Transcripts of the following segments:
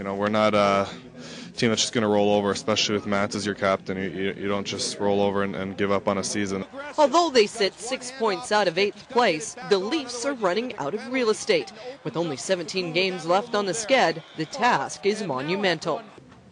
we're not a team that's just going to roll over, especially with Matt as your captain. You don't just roll over and give up on a season. Although they sit 6 points out of 8th place, the Leafs are running out of real estate. With only 17 games left on the sked, the task is monumental.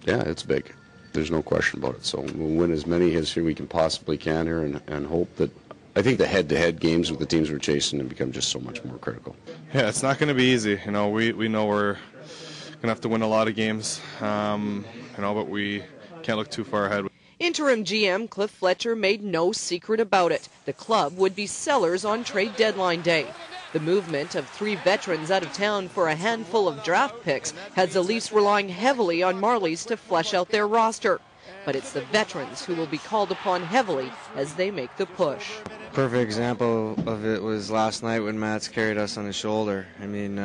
Yeah, it's big. There's no question about it. So we'll win as many history we can possibly here and hope that, I think the head-to-head games with the teams we're chasing have become just so much more critical. Yeah, it's not going to be easy. We know we're going to have to win a lot of games, but we can't look too far ahead. Interim GM Cliff Fletcher made no secret about it. The club would be sellers on trade deadline day. The movement of 3 veterans out of town for a handful of draft picks has the Leafs relying heavily on Marlies to flesh out their roster. But it's the veterans who will be called upon heavily as they make the push. Perfect example of it was last night when Matt's carried us on his shoulder. I mean,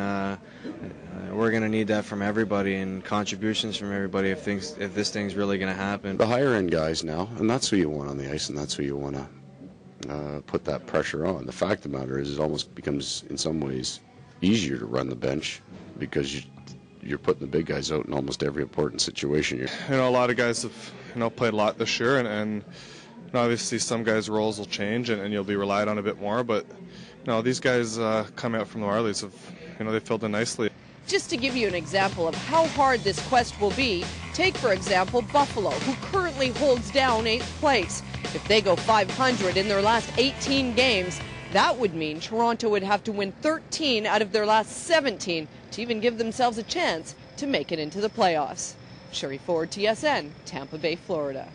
we're going to need that from everybody and contributions from everybody if this thing's really going to happen. The higher end guys now, and that's who you want on the ice, and that's who you want to put that pressure on. The fact of the matter is, it almost becomes in some ways easier to run the bench because you're putting the big guys out in almost every important situation. A lot of guys have played a lot this year, and obviously some guys' roles will change and you'll be relied on a bit more. But these guys coming out from the Marlies they filled in nicely. Just to give you an example of how hard this quest will be, take for example Buffalo, who currently holds down 8th place. If they go 500 in their last 18 games, that would mean Toronto would have to win 13 out of their last 17 to even give themselves a chance to make it into the playoffs. Sherry Ford, TSN, Tampa Bay, Florida.